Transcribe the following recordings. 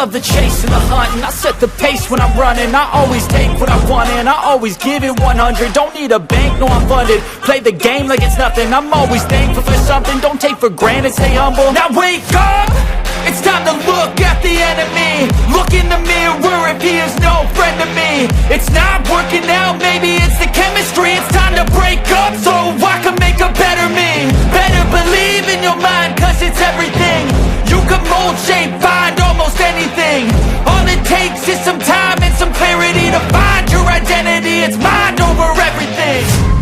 love the chase and the hunt, and I set the pace when I'm running. I always take what I want and I always give it 100. Don't need a bank, no I'm funded. Play the game like it's nothing. I'm always thankful for something. Don't take for granted, stay humble. Now wake up! It's time to look at the enemy. Look in the mirror if he is no friend to me. It's not working out, maybe it's the chemistry. It's time to break up so I can make a better me. Better believe in your mind, cause it's everything. You can mold, shape, find almost anything. All it takes is some time and some clarity to find your identity. It's mind over everything.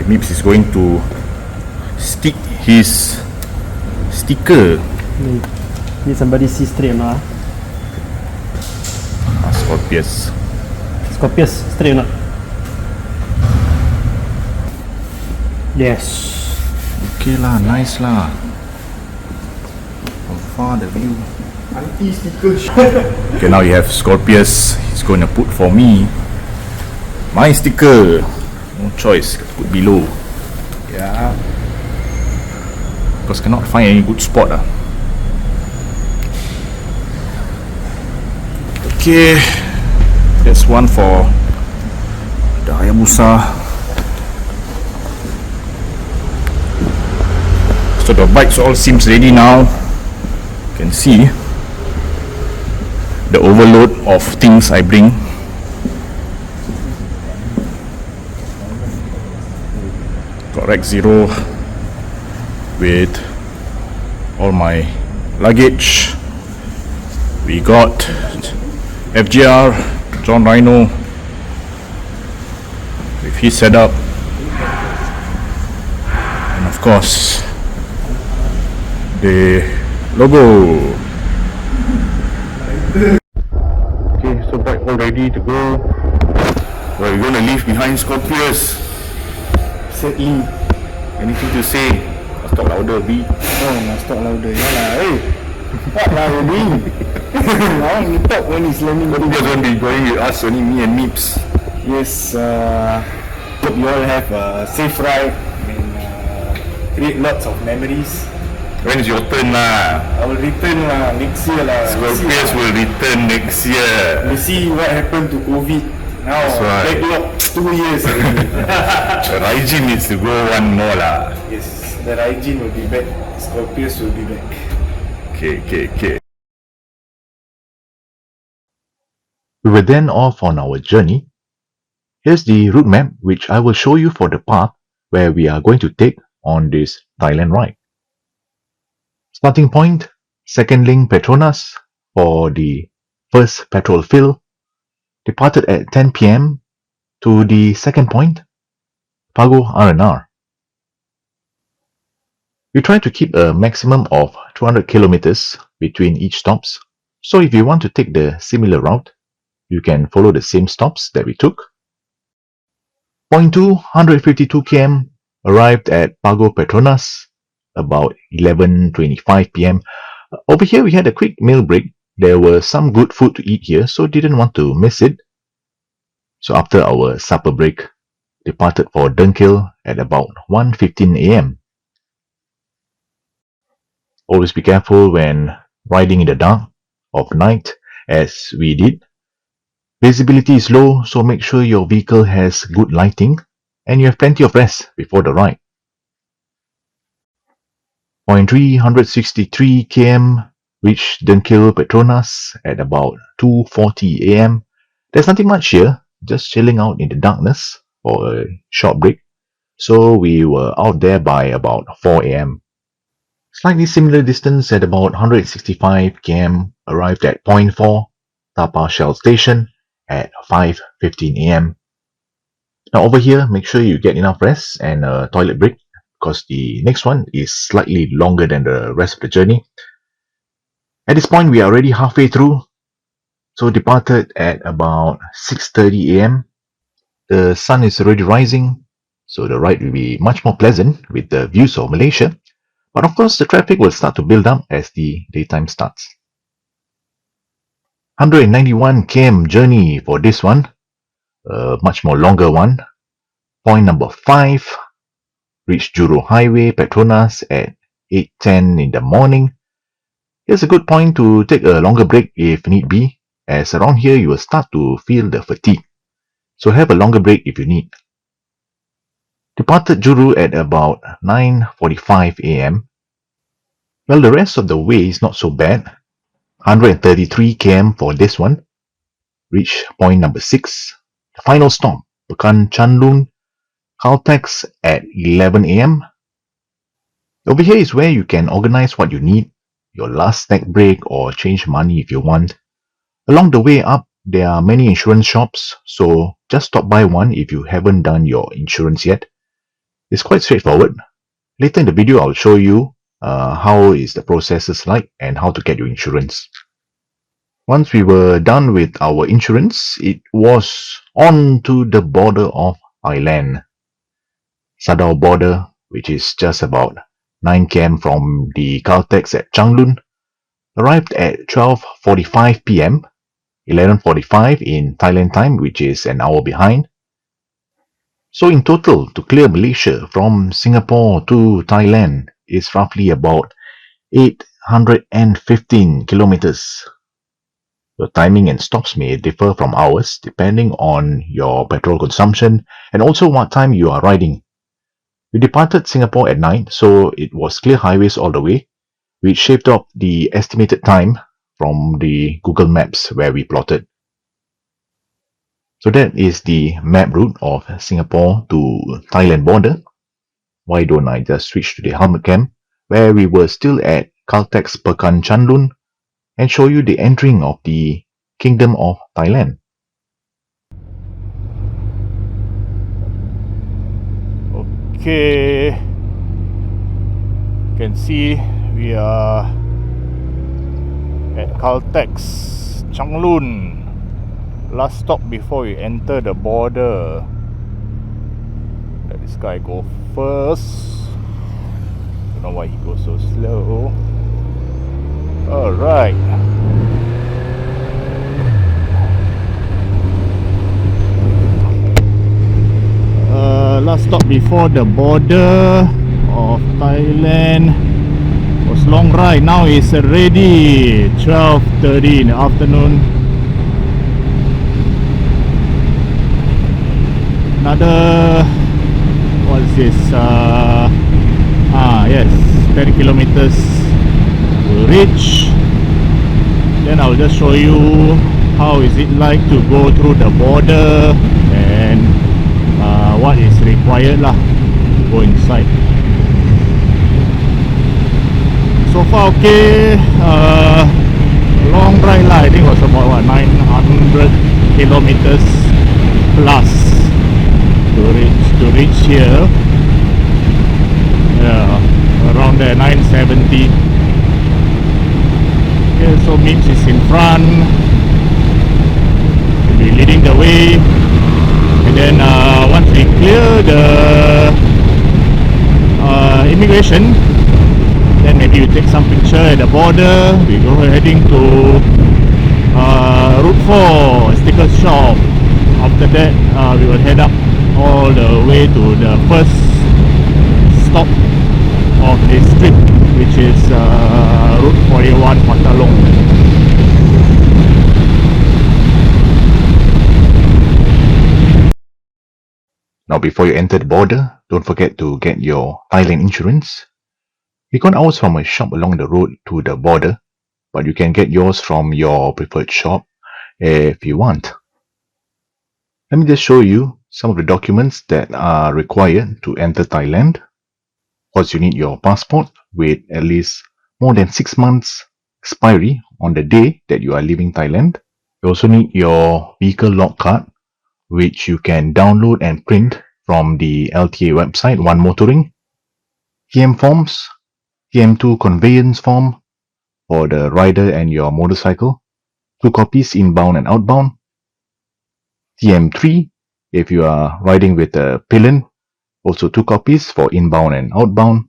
Mips is going to stick his sticker. Need somebody see straight or not? Scorpius. Scorpius, straight or not? Yes. Okay lah, nice lah. From far the view. Anti-sticker. Okay, now you have Scorpius. He's going to put for me my sticker. No choice, put below. Yeah. Because cannot find any good spot lah. Okay, that's one for the Hayabusa. So the bikes all seems ready now. You can see the overload of things I bring. Got rack 0 with all my luggage. We got FGR, John Rhino with his setup, and of course the logo. Okay, so bike all ready to go. We're gonna leave behind Scorpius. Certainly. Anything to say? Must talk louder, B. Oh, must talk louder. Yalah, hey. What lah you doing? Now you talk when he's learning. What you guys want to be going with us, only me and Mips? Yes, hope you all have a safe ride and create lots of memories. When's your turn lah? I will return next year lah. Scorpius will return next year. We see what happened to COVID. Now, right. backlog 2 years already. The Raijin needs to go one more lah. Yes, the Raijin will be back. Scorpius will be back. Okay. We were then off on our journey. Here's the route map which I will show you for the path where we are going to take on this Thailand ride. Starting point, second link Petronas for the first petrol fill. Departed at 10 PM to the second point, Pago R&R. We try to keep a maximum of 200 kilometers between each stops, so if you want to take the similar route, you can follow the same stops that we took. Point 2, 152 km, arrived at Pago Petronas about 11:25 PM. Over here we had a quick meal break. There was some good food to eat here, so didn't want to miss it. So after our supper break, departed for Dunkil at about 1:15 AM. Always be careful when riding in the dark of night, as we did. Visibility is low, so make sure your vehicle has good lighting and you have plenty of rest before the ride. Point 3, 163 km, reached Dunkil Petronas at about 2:40 AM. There's nothing much here, just chilling out in the darkness for a short break. So we were out there by about 4 AM. Slightly similar distance at about 165 km, arrived at Point 4, Tapa Shell Station at 5:15 AM. Now over here, make sure you get enough rest and a toilet break because the next one is slightly longer than the rest of the journey. At this point, we are already halfway through, so departed at about 6:30 AM. The sun is already rising, so the ride will be much more pleasant with the views of Malaysia. But of course, the traffic will start to build up as the daytime starts. 191 km journey for this one, a much more longer one. Point number 5, reach Juro Highway, Petronas at 8:10 in the morning. Here's a good point to take a longer break if need be, as around here you will start to feel the fatigue. So have a longer break if you need. Departed Juru at about 9:45 am. Well, the rest of the way is not so bad. 133 km for this one. Reach point number 6. The final stop, Pekan Chanlun, Caltex at 11 am. Over here is where you can organize what you need, your last snack break or change money if you want. Along the way up, there are many insurance shops, so just stop by one if you haven't done your insurance yet. It's quite straightforward. Later in the video, I'll show you how is the processes like and how to get your insurance. Once we were done with our insurance, it was on to the border of Thailand. Sadao border, which is just about 9 km from the Caltex at Changlun, arrived at 12:45 p.m., 11:45 in Thailand time, which is an hour behind. So in total, to clear Malaysia from Singapore to Thailand is roughly about 815 kilometers. Your timing and stops may differ from ours depending on your petrol consumption and also what time you are riding. We departed Singapore at night, so it was clear highways all the way, which shaped up the estimated time from the Google Maps where we plotted. So that is the map route of Singapore to Thailand border. Why don't I just switch to the helmet cam, where we were still at Caltex Pekan Chanlun, and show you the entering of the Kingdom of Thailand. Okay, you can see we are at Caltex Changlun, last stop before you enter the border. Let this guy go first. Don't know why he goes so slow. Alright, last stop before the border of Thailand was long ride. Now it's already 12:30 in the afternoon. Another, what is this? Yes, 10 kilometers to reach. Then I'll just show you how is it like to go through the border and what is required lah to go inside. So far okay, long ride lah. I think it was about what, 900 kilometers plus to reach here. Yeah, around there, 970. Okay, so Mips is in front, will be leading the way. And then once we clear the immigration, then maybe we take some picture at the border. We go heading to Route 4 sticker shop. After that, we will head up all the way to the first stop of this trip, which is Route 41 Patalong. Now before you enter the border, don't forget to get your Thailand insurance. You can't ours from a shop along the road to the border, but you can get yours from your preferred shop if you want. Let me just show you some of the documents that are required to enter Thailand. First, you need your passport with at least more than 6 months expiry on the day that you are leaving Thailand. You also need your vehicle log card, which you can download and print from the LTA website, One Motoring. TM forms, TM2 conveyance form for the rider and your motorcycle, 2 copies inbound and outbound. TM3 if you are riding with a pillion, also 2 copies for inbound and outbound.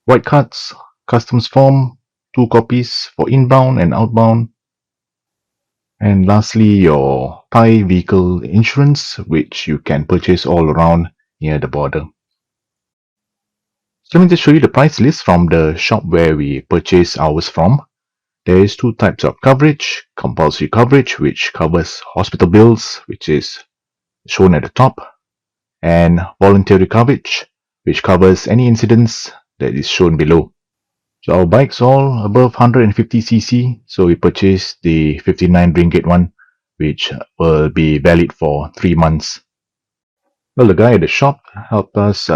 white cards, customs form, 2 copies for inbound and outbound, and lastly your Thai vehicle insurance, which you can purchase all around near the border. So let me just show you the price list from the shop where we purchase ours from. There is 2 types of coverage: compulsory coverage, which covers hospital bills, which is shown at the top, and voluntary coverage, which covers any incidents that is shown below. So our bike's all above 150cc, so we purchased the 59 ringgit one, which will be valid for 3 months. Well, the guy at the shop helped us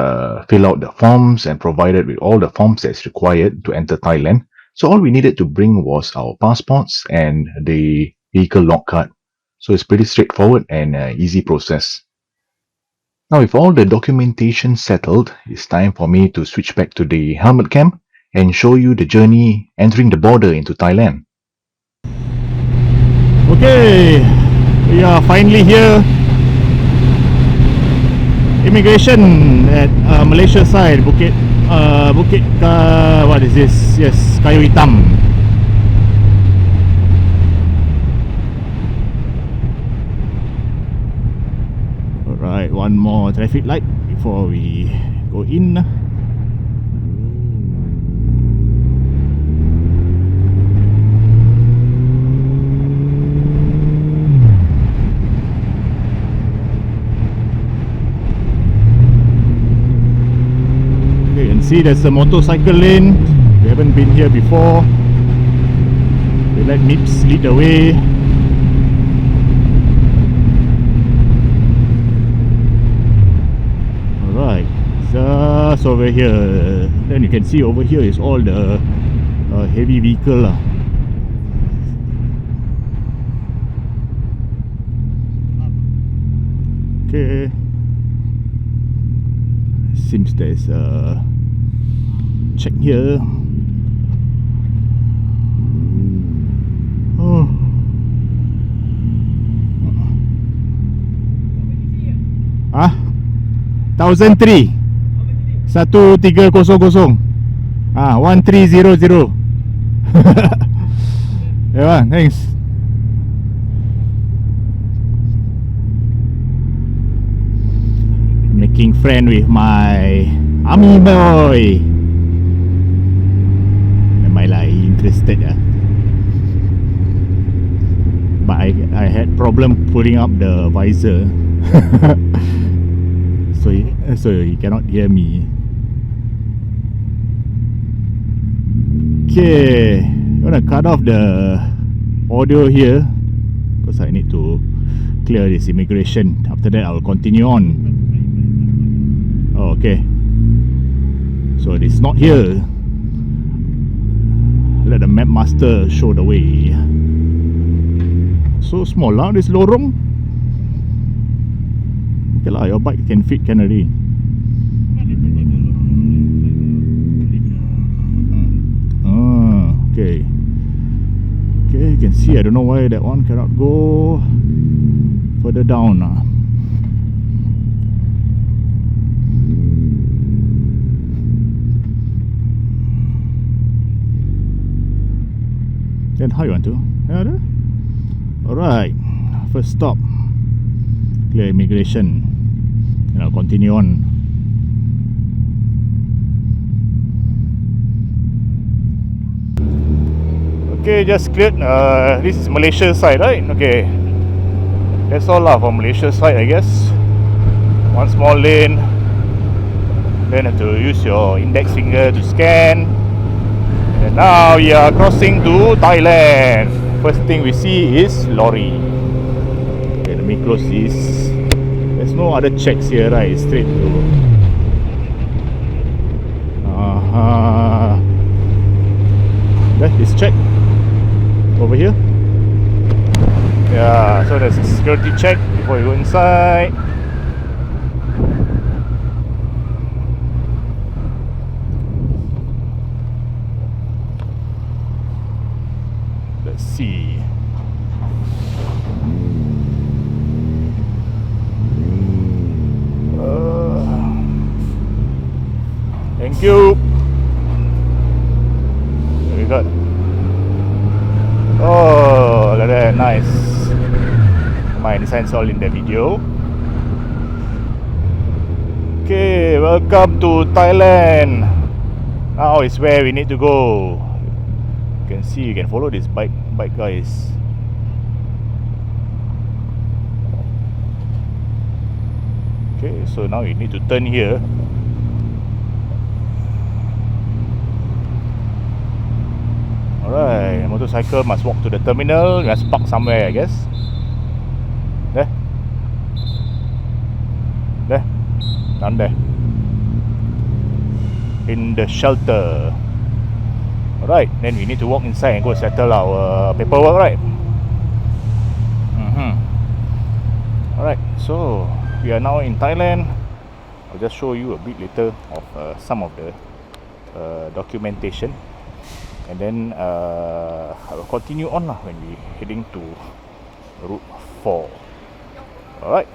fill out the forms and provided with all the forms that's required to enter Thailand. So all we needed to bring was our passports and the vehicle log card. So it's pretty straightforward and easy process. Now with all the documentation settled, it's time for me to switch back to the helmet cam and show you the journey entering the border into Thailand. Okay, we are finally here. Immigration at Malaysia side, Bukit what is this? Yes, Kayu Hitam. Alright, one more traffic light before we go in. See, there's a motorcycle lane. We haven't been here before. We let Mips lead the way. Alright, so over here, then you can see over here is all the heavy vehicle lah. Okay, seems there's a check here. Oh. Ah, 1003 1300. Ah, 1300. Yeah, thanks. Making friend with my army boy. Interested, but I had problem pulling up the visor. so he cannot hear me. Okay, I'm gonna cut off the audio here because I need to clear this immigration. After that I'll continue on. Oh, okay, so it's not here. Let the map master show the way. So small lah this lorong. Okay lah, your bike can fit can already. Okay. Okay, you can see, I don't know why that one cannot go further down lah. Then how you want to? Alright, first stop, clear immigration, and I'll continue on. Okay, just cleared. This is Malaysia side, right? Okay, that's all lah for Malaysia side, I guess. One small lane, then have to use your index finger to scan. And now we are crossing to Thailand. First thing we see is lorry. Okay, let me close this. There's no other checks here, right? It's straight to this check over here. Yeah, so there's a security check before you go inside. Let's see. Thank you. god. Oh, look at that, nice. My designs all in the video. Okay, welcome to Thailand. Now is where we need to go. You can see, you can follow this bike guys. Okay, so now you need to turn here. Alright, motorcycle must walk to the terminal. You must park somewhere, I guess. There. There. Down there. In the shelter. Alright, then we need to walk inside and go settle our paperwork, right? Alright, so we are now in Thailand. I'll just show you a bit later of some of the documentation. And then I will continue on when we heading to Route 4. Alright.